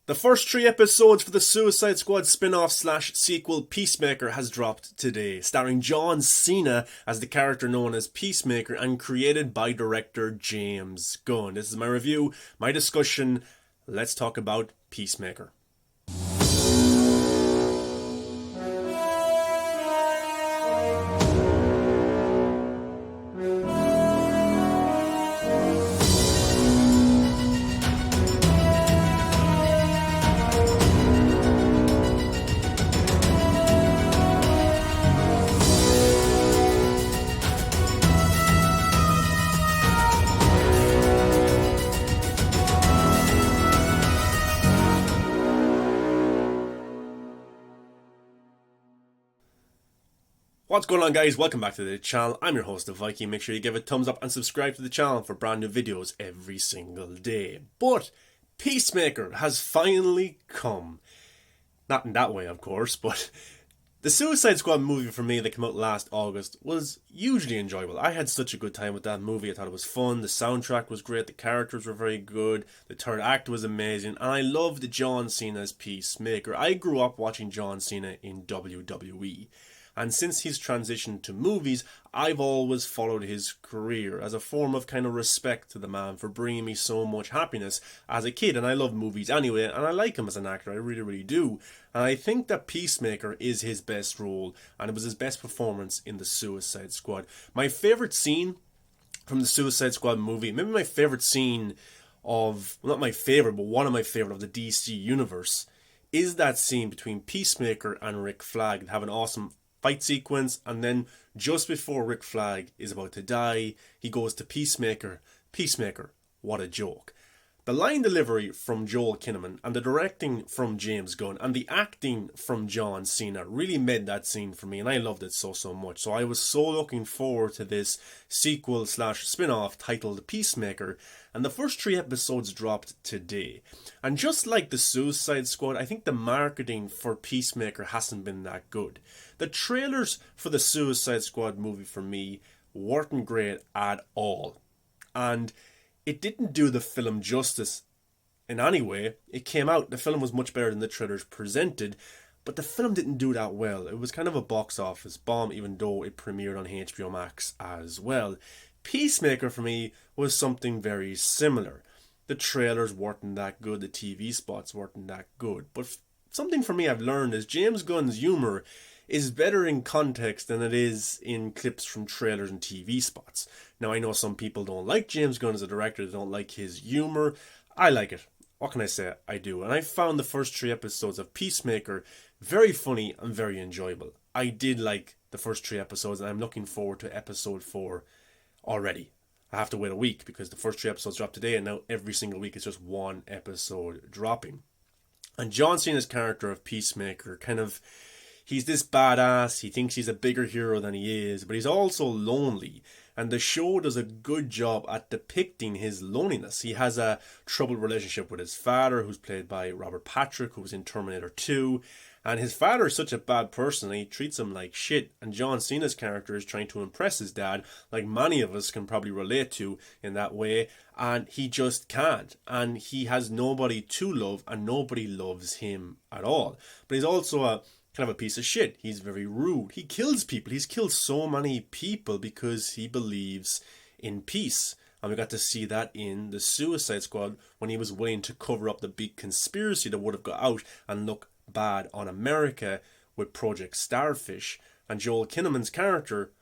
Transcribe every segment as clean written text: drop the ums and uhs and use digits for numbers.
The first 3 episodes for the Suicide Squad spin-off slash sequel Peacemaker has dropped today, starring John Cena as the character known as Peacemaker and created by director James Gunn. This is my review, my discussion. Let's talk about Peacemaker. What's going on, guys? Welcome back to the channel. I'm your host, the Viking. Make sure you give a thumbs up and subscribe to the channel for brand new videos every single day. But Peacemaker has finally come. Not in that way, of course, but the Suicide Squad movie for me that came out last August was hugely enjoyable. I had such a good time with that movie. I thought it was fun. The soundtrack was great. The characters were very good. The third act was amazing. And I loved John Cena's Peacemaker. I grew up watching John Cena in WWE. And since he's transitioned to movies, I've always followed his career as a form of kind of respect to the man for bringing me so much happiness as a kid. And I love movies anyway, and I like him as an actor. I really, really do. And I think that Peacemaker is his best role, and it was his best performance in the Suicide Squad. My favourite scene from the Suicide Squad movie, maybe my favourite scene of, well, not my favourite, but one of my favourite of the DC universe, is that scene between Peacemaker and Rick Flag. They have an awesome fight sequence, and then just before Rick Flag is about to die, he goes to Peacemaker. Peacemaker, what a joke. The line delivery from Joel Kinnaman and the directing from James Gunn and the acting from John Cena really made that scene for me, and I loved it so much. So I was so looking forward to this sequel slash spin-off titled Peacemaker, and the first 3 episodes dropped today. And just like the Suicide Squad, I think the marketing for Peacemaker hasn't been that good. The trailers for the Suicide Squad movie for me weren't great at all. And it didn't do the film justice in any way. It came out, the film was much better than the trailers presented, but the film didn't do that well. It was kind of a box office bomb, even though it premiered on HBO Max as well. Peacemaker for me was something very similar. The trailers weren't that good, the TV spots weren't that good. But something for me I've learned is James Gunn's humour is better in context than it is in clips from trailers and TV spots. Now, I know some people don't like James Gunn as a director, they don't like his humour. I like it. What can I say? I do. And I found the first 3 episodes of Peacemaker very funny and very enjoyable. I did like the first 3 episodes, and I'm looking forward to episode 4 already. I have to wait a week because the first 3 episodes dropped today, and now every single week it's just 1 episode dropping. And John Cena's character of Peacemaker he's this badass, he thinks he's a bigger hero than he is, but he's also lonely. And the show does a good job at depicting his loneliness. He has a troubled relationship with his father, who's played by Robert Patrick, who was in Terminator 2. And his father is such a bad person, and he treats him like shit. And John Cena's character is trying to impress his dad, like many of us can probably relate to in that way. And he just can't. And he has nobody to love, and nobody loves him at all. But he's also kind of a piece of shit. He's very rude. He kills people. He's killed so many people because he believes in peace. And we got to see that in the Suicide Squad when he was willing to cover up the big conspiracy that would have got out and look bad on America with Project Starfish. And Joel Kinnaman's character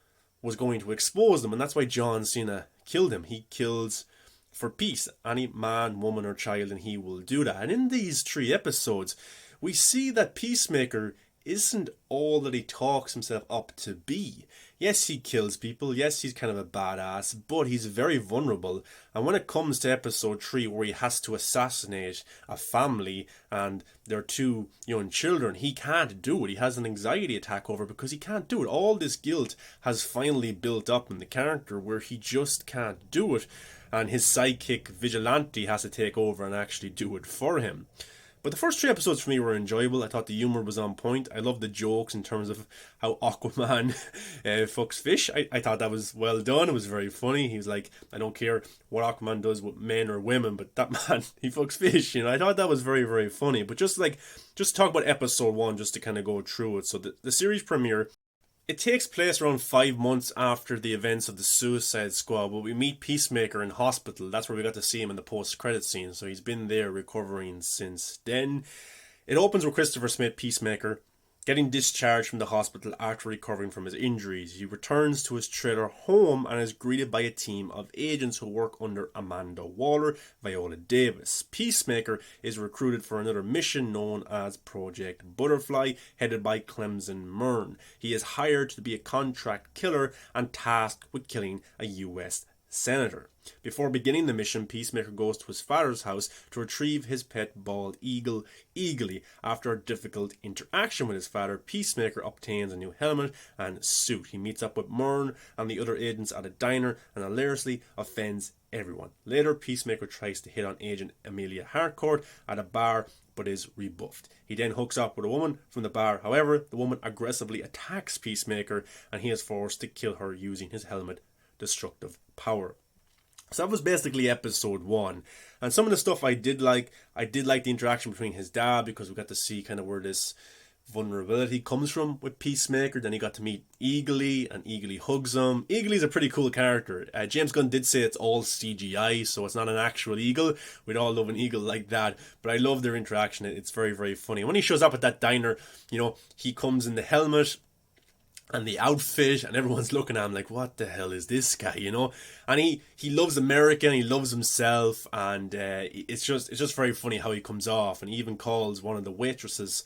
was going to expose them, and that's why John Cena killed him. He kills for peace. Any man, woman or child, and he will do that. And in these 3 episodes, we see that Peacemaker isn't all that he talks himself up to be. Yes, he kills people. Yes, he's kind of a badass, but he's very vulnerable. And when it comes to episode 3, where he has to assassinate a family and their 2 young children, he can't do it. He has an anxiety attack over it because he can't do it. All this guilt has finally built up in the character where he just can't do it. And his sidekick Vigilante has to take over and actually do it for him. But the first 3 episodes for me were enjoyable. I thought the humour was on point. I loved the jokes in terms of how Aquaman fucks fish. I thought that was well done. It was very funny. He was like, I don't care what Aquaman does with men or women, but that man, he fucks fish. I thought that was very, very funny. But just talk about episode 1 just to kind of go through it. So the series premiere, it takes place around 5 months after the events of the Suicide Squad, but we meet Peacemaker in hospital. That's where we got to see him in the post-credit scene, so he's been there recovering since then. It opens with Christopher Smith, Peacemaker, getting discharged from the hospital after recovering from his injuries. He returns to his trailer home and is greeted by a team of agents who work under Amanda Waller, Viola Davis. Peacemaker is recruited for another mission known as Project Butterfly, headed by Clemson Mern. He is hired to be a contract killer and tasked with killing a US senator. Before beginning the mission, Peacemaker goes to his father's house to retrieve his pet bald eagle, Eagly. After a difficult interaction with his father, Peacemaker obtains a new helmet and suit. He meets up with Mern and the other agents at a diner and hilariously offends everyone. Later, Peacemaker tries to hit on Agent Amelia Harcourt at a bar, but is rebuffed. He then hooks up with a woman from the bar. However, the woman aggressively attacks Peacemaker and he is forced to kill her using his helmet destructive power. So that was basically episode 1. And some of the stuff I did like the interaction between his dad, because we got to see kind of where this vulnerability comes from with Peacemaker. Then he got to meet Eagly, and Eagly hugs him. Eagly's a pretty cool character. James Gunn did say it's all CGI, so it's not an actual eagle. We'd all love an eagle like that, but I love their interaction. It's very, very funny. When he shows up at that diner, he comes in the helmet and the outfit, and everyone's looking at him like, what the hell is this guy, And he loves America, and he loves himself, and it's just very funny how he comes off. And he even calls one of the waitresses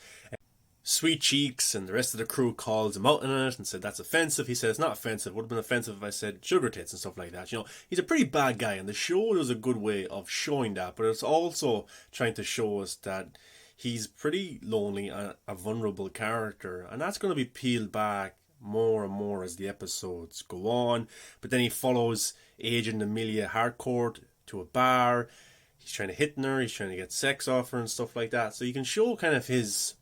Sweet Cheeks, and the rest of the crew calls him out on it and said that's offensive. He said it's not offensive. It would have been offensive if I said sugar tits and stuff like that. He's a pretty bad guy, and the show does a good way of showing that, but it's also trying to show us that he's pretty lonely and a vulnerable character, and that's going to be peeled back more and more as the episodes go on. But then he follows Agent Amelia Harcourt to a bar. He's trying to hit on her, he's trying to get sex off her and stuff like that. So you can show kind of his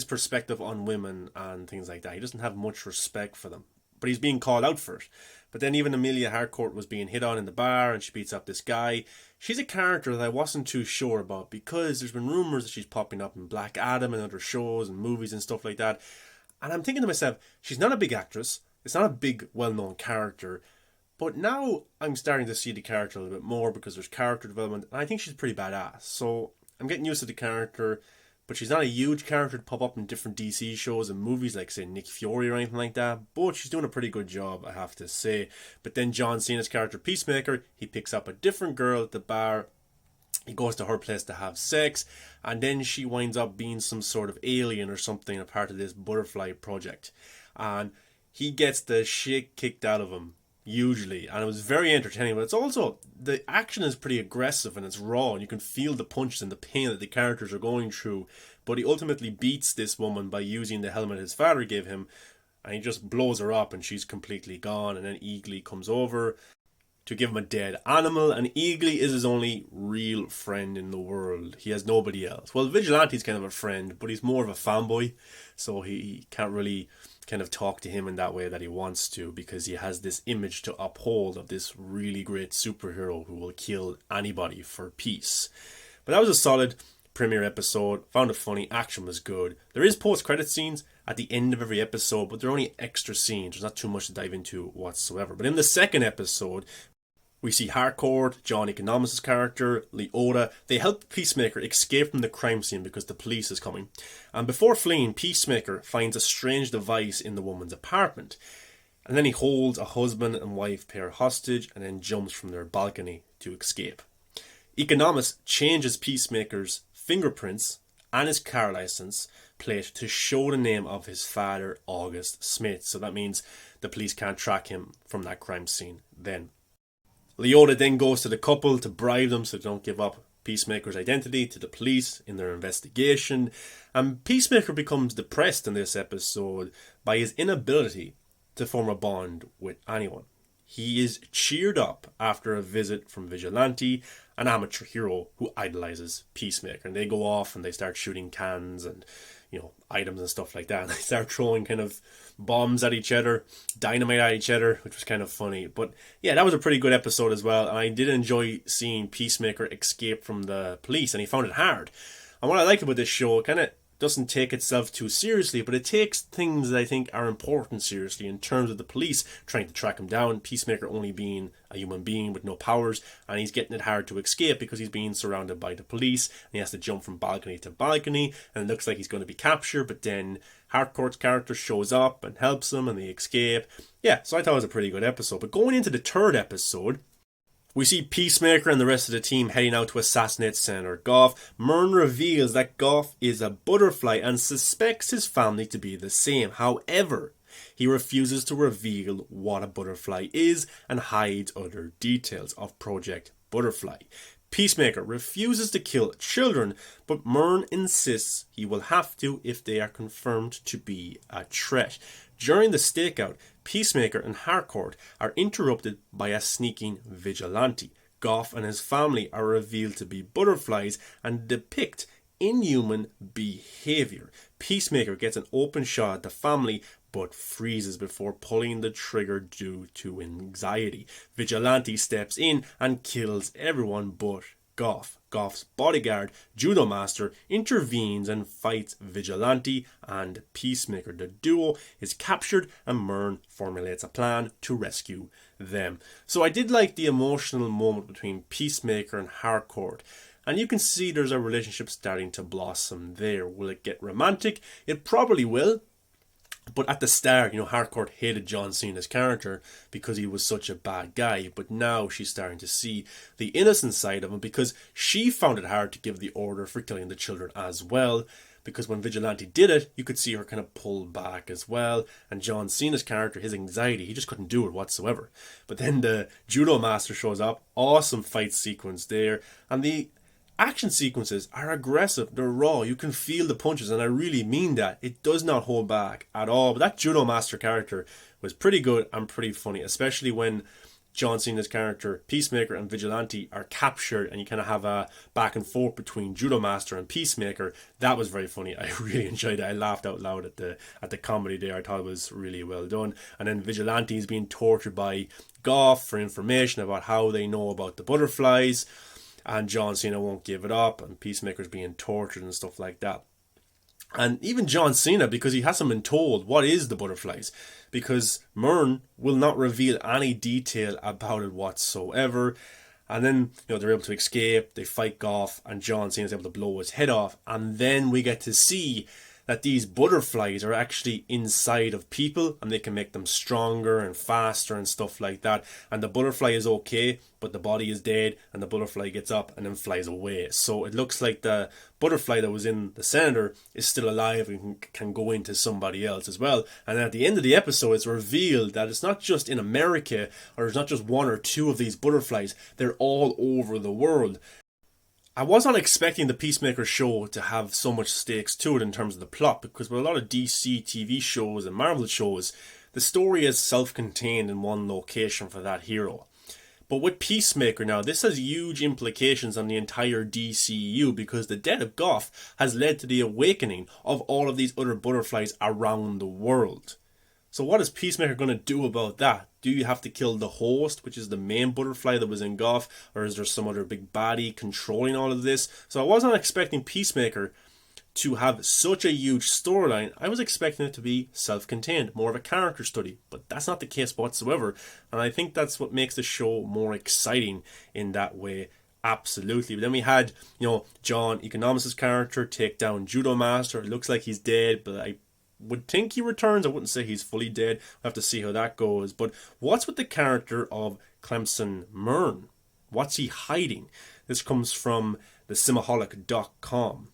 perspective on women and things like that. He doesn't have much respect for them, but he's being called out for it. But then even Amelia Harcourt was being hit on in the bar, and she beats up this guy. She's a character that I wasn't too sure about, because there's been rumours that she's popping up in Black Adam and other shows and movies and stuff like that. And I'm thinking to myself, she's not a big actress. It's not a big, well-known character. But now I'm starting to see the character a little bit more, because there's character development. And I think she's pretty badass. So I'm getting used to the character. But she's not a huge character to pop up in different DC shows and movies like, say, Nick Fury or anything like that. But she's doing a pretty good job, I have to say. But then John Cena's character, Peacemaker, he picks up a different girl at the bar. He goes to her place to have sex, and then she winds up being some sort of alien or something, a part of this butterfly project. And he gets the shit kicked out of him, hugely. And it was very entertaining, but it's also, the action is pretty aggressive and it's raw, and you can feel the punches and the pain that the characters are going through. But he ultimately beats this woman by using the helmet his father gave him, and he just blows her up and she's completely gone. And then Eagly comes over to give him a dead animal, and Eagly is his only real friend in the world. He has nobody else. Well, Vigilante's kind of a friend, but he's more of a fanboy, so he can't really kind of talk to him in that way that he wants to, because he has this image to uphold of this really great superhero who will kill anybody for peace. But that was a solid premiere episode. Found it funny. Action was good. There is post-credit scenes at the end of every episode, but they're only extra scenes. There's not too much to dive into whatsoever. But in the second episode, we see Harcourt, John Economos' character, Leota. They help Peacemaker escape from the crime scene because the police is coming. And before fleeing, Peacemaker finds a strange device in the woman's apartment. And then he holds a husband and wife pair hostage and then jumps from their balcony to escape. Economos changes Peacemaker's fingerprints and his car license plate to show the name of his father, August Smith. So that means the police can't track him from that crime scene then. Leota then goes to the couple to bribe them so they don't give up Peacemaker's identity to the police in their investigation. And Peacemaker becomes depressed in this episode by his inability to form a bond with anyone. He is cheered up after a visit from Vigilante, an amateur hero who idolizes Peacemaker. And they go off and they start shooting cans and, items and stuff like that. And they start throwing kind of bombs at each other, dynamite at each other, which was kind of funny. But yeah, that was a pretty good episode as well. And I did enjoy seeing Peacemaker escape from the police, and he found it hard. And what I liked about this show, it kind of doesn't take itself too seriously, but it takes things that I think are important seriously in terms of the police trying to track him down, Peacemaker only being a human being with no powers, and he's getting it hard to escape because he's being surrounded by the police, and he has to jump from balcony to balcony, and it looks like he's going to be captured, but then Harcourt's character shows up and helps him, and they escape. Yeah, so I thought it was a pretty good episode. But going into the third episode, we see Peacemaker and the rest of the team heading out to assassinate Senator Goff. Mern reveals that Goff is a butterfly and suspects his family to be the same. However, he refuses to reveal what a butterfly is and hides other details of Project Butterfly. Peacemaker refuses to kill children, but Mern insists he will have to if they are confirmed to be a threat. During the stakeout, Peacemaker and Harcourt are interrupted by a sneaking vigilante. Goff and his family are revealed to be butterflies and depict inhuman behavior. Peacemaker gets an open shot at the family, but freezes before pulling the trigger due to anxiety. Vigilante steps in and kills everyone but Goff. Goff's bodyguard, Judo Master, intervenes and fights Vigilante and Peacemaker. The duo is captured and Mern formulates a plan to rescue them. So I did like the emotional moment between Peacemaker and Harcourt. And you can see there's a relationship starting to blossom there. Will it get romantic? It probably will. But at the start, Harcourt hated John Cena's character because he was such a bad guy. But now she's starting to see the innocent side of him because she found it hard to give the order for killing the children as well. Because when Vigilante did it, you could see her kind of pull back as well. And John Cena's character, his anxiety, he just couldn't do it whatsoever. But then the Judo Master shows up. Awesome fight sequence there. And the action sequences are aggressive, they're raw, you can feel the punches, and I really mean that. It does not hold back at all. But that Judo Master character was pretty good and pretty funny, especially when John Cena's character, Peacemaker and Vigilante, are captured and you kind of have a back and forth between Judo Master and Peacemaker. That was very funny. I really enjoyed it. I laughed out loud at the comedy there. I thought it was really well done. And then Vigilante is being tortured by Goff for information about how they know about the butterflies. And John Cena won't give it up, and Peacemaker's being tortured and stuff like that. And even John Cena, because he hasn't been told what is the butterflies, because Mern will not reveal any detail about it whatsoever. And then, they're able to escape, they fight Goff, and John Cena's able to blow his head off. And then we get to see that these butterflies are actually inside of people and they can make them stronger and faster and stuff like that. And the butterfly is okay, but the body is dead, and the butterfly gets up and then flies away. So it looks like the butterfly that was in the senator is still alive and can go into somebody else as well. And at the end of the episode, it's revealed that it's not just in America, or it's not just one or two of these butterflies, they're all over the world. I wasn't expecting the Peacemaker show to have so much stakes to it in terms of the plot, because with a lot of DC TV shows and Marvel shows, the story is self-contained in one location for that hero. But with Peacemaker now, this has huge implications on the entire DCEU, because the death of Goff has led to the awakening of all of these other butterflies around the world. So what is Peacemaker going to do about that? Do you have to kill the host, which is the main butterfly that was in Goff, or is there some other big baddie controlling all of this? So I wasn't expecting Peacemaker to have such a huge storyline. I was expecting it to be self-contained, more of a character study, but that's not the case whatsoever. And I think that's what makes the show more exciting in that way. Absolutely. But then we had, John Economics' character take down Judo Master. It looks like he's dead, but I would think he returns. I wouldn't say he's fully dead. We'll have to see how that goes. But what's with the character of Clemson Mern? What's he hiding? This comes from the Simaholic.com.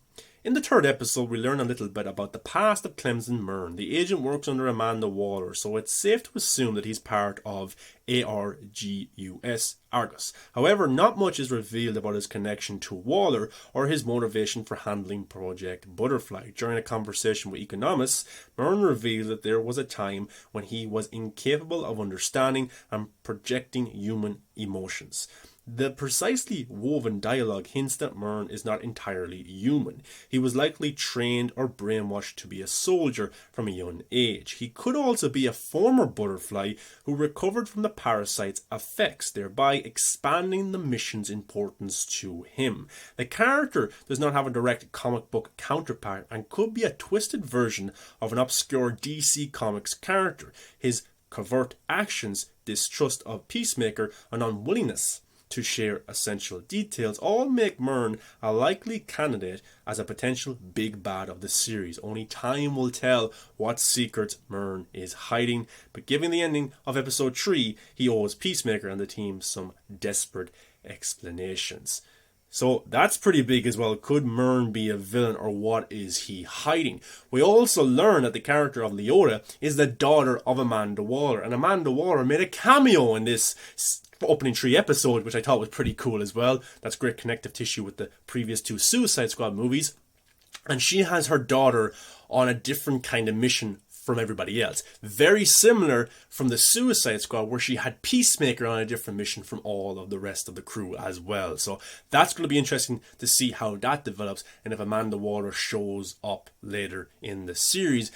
In the third episode, we learn a little bit about the past of Clemson Mern. The agent works under Amanda Waller, so it's safe to assume that he's part of Argus. However, not much is revealed about his connection to Waller or his motivation for handling Project Butterfly. During a conversation with Economists, Mern revealed that there was a time when he was incapable of understanding and projecting human emotions. The precisely woven dialogue hints that Mern is not entirely human. He was likely trained or brainwashed to be a soldier from a young age. He could also be a former butterfly who recovered from the parasite's effects, thereby expanding the mission's importance to him. The character does not have a direct comic book counterpart and could be a twisted version of an obscure DC Comics character. His covert actions, distrust of Peacemaker, and unwillingness to share essential details all make Mern a likely candidate as a potential big bad of the series. Only time will tell what secrets Mern is hiding, but given the ending of episode 3, he owes Peacemaker and the team some desperate explanations. So that's pretty big as well. Could Mern be a villain, or what is he hiding? We also learn that the character of Leota is the daughter of Amanda Waller, and Amanda Waller made a cameo in this opening 3 episodes, which I thought was pretty cool as well. That's great connective tissue with the previous 2 Suicide Squad movies. And she has her daughter on a different kind of mission from everybody else. Very similar from the Suicide Squad, where she had Peacemaker on a different mission from all of the rest of the crew as well. So that's going to be interesting to see how that develops and if Amanda Waller shows up later in the series.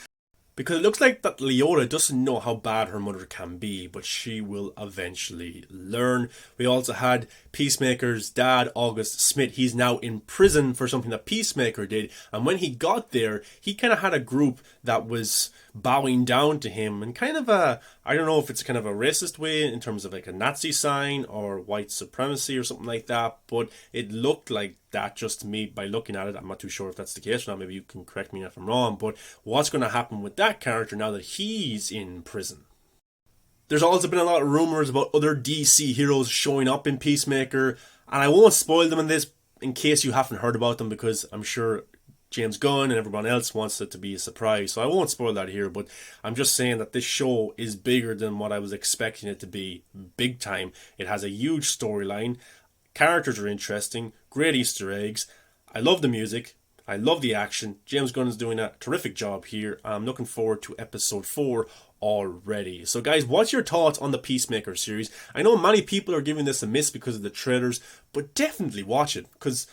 Because it looks like that Leota doesn't know how bad her mother can be, but she will eventually learn. We also had Peacemaker's dad, August Smith. He's now in prison for something that Peacemaker did. And when he got there, he kind of had a group that was bowing down to him in kind of a, I don't know if it's kind of a racist way in terms of like a Nazi sign or white supremacy or something like that, but it looked like that just to me by looking at it. I'm not too sure if that's the case or not. Maybe you can correct me if I'm wrong, but what's going to happen with that character now that he's in prison? There's also been a lot of rumors about other DC heroes showing up in Peacemaker, and I won't spoil them in this in case you haven't heard about them, because I'm sure James Gunn and everyone else wants it to be a surprise, so I won't spoil that here, but I'm just saying that this show is bigger than what I was expecting it to be, big time. It has a huge storyline, characters are interesting, great Easter eggs, I love the music, I love the action. James Gunn is doing a terrific job here. I'm looking forward to episode 4 already. So guys, what's your thoughts on the Peacemaker series? I know many people are giving this a miss because of the trailers, but definitely watch it, because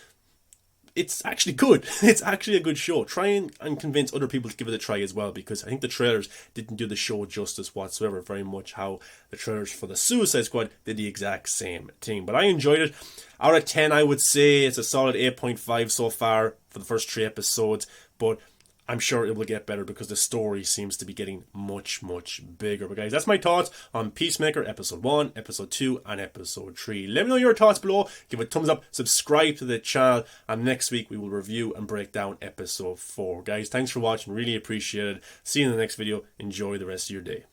it's actually good. It's actually a good show. Try and convince other people to give it a try as well, because I think the trailers didn't do the show justice whatsoever. Very much how the trailers for the Suicide Squad did the exact same thing. But I enjoyed it. Out of 10, I would say it's a solid 8.5 so far for the first 3 episodes. But I'm sure it will get better because the story seems to be getting much, much bigger. But guys, that's my thoughts on Peacemaker Episode 1, Episode 2, and Episode 3. Let me know your thoughts below. Give a thumbs up, subscribe to the channel, and next week we will review and break down Episode 4. Guys, thanks for watching. Really appreciate it. See you in the next video. Enjoy the rest of your day.